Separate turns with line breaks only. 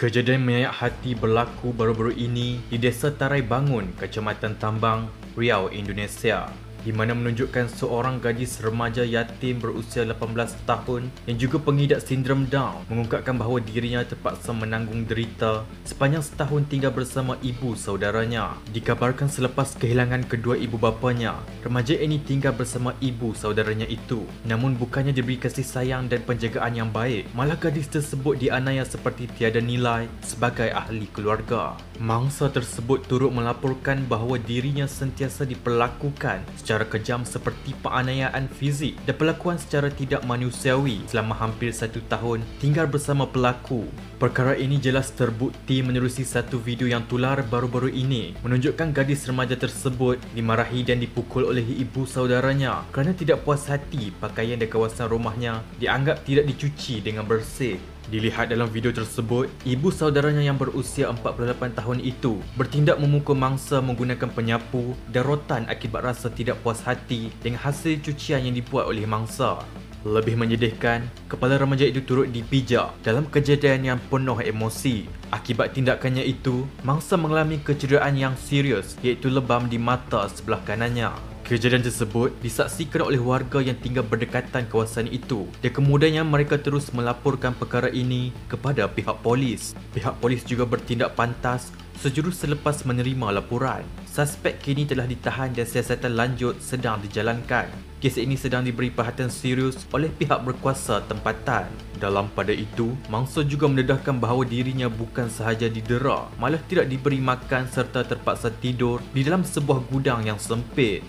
Kejadian menyayat hati berlaku baru-baru ini di Desa Tarai Bangun, Kecamatan Tambang, Riau, Indonesia, di mana menunjukkan seorang gadis remaja yatim berusia 18 tahun yang juga pengidap sindrom Down mengungkapkan bahawa dirinya terpaksa menanggung derita sepanjang setahun tinggal bersama ibu saudaranya. Dikabarkan selepas kehilangan kedua ibu bapanya, remaja ini tinggal bersama ibu saudaranya itu. Namun bukannya diberi kasih sayang dan penjagaan yang baik, malah gadis tersebut dianiaya seperti tiada nilai sebagai ahli keluarga. Mangsa tersebut turut melaporkan bahawa dirinya sentiasa diperlakukan secara kejam seperti penganiayaan fizik dan perlakuan secara tidak manusiawi selama hampir 1 tahun tinggal bersama pelaku. Perkara ini jelas terbukti menerusi satu video yang tular baru-baru ini menunjukkan gadis remaja tersebut dimarahi dan dipukul oleh ibu saudaranya kerana tidak puas hati pakaian di kawasan rumahnya dianggap tidak dicuci dengan bersih. Dilihat dalam video tersebut, ibu saudaranya yang berusia 48 tahun itu bertindak memukul mangsa menggunakan penyapu dan rotan akibat rasa tidak puas hati dengan hasil cucian yang dibuat oleh mangsa. Lebih menyedihkan, kepala remaja itu turut dipijak dalam kejadian yang penuh emosi. Akibat tindakannya itu, mangsa mengalami kecederaan yang serius iaitu lebam di mata sebelah kanannya. Kejadian tersebut disaksikan oleh warga yang tinggal berdekatan kawasan itu dan kemudiannya mereka terus melaporkan perkara ini kepada pihak polis. Pihak polis juga bertindak pantas sejurus selepas menerima laporan. Suspek kini telah ditahan dan siasatan lanjut sedang dijalankan. Kes ini sedang diberi perhatian serius oleh pihak berkuasa tempatan. Dalam pada itu, mangsa juga mendedahkan bahawa dirinya bukan sahaja didera, malah tidak diberi makan serta terpaksa tidur di dalam sebuah gudang yang sempit.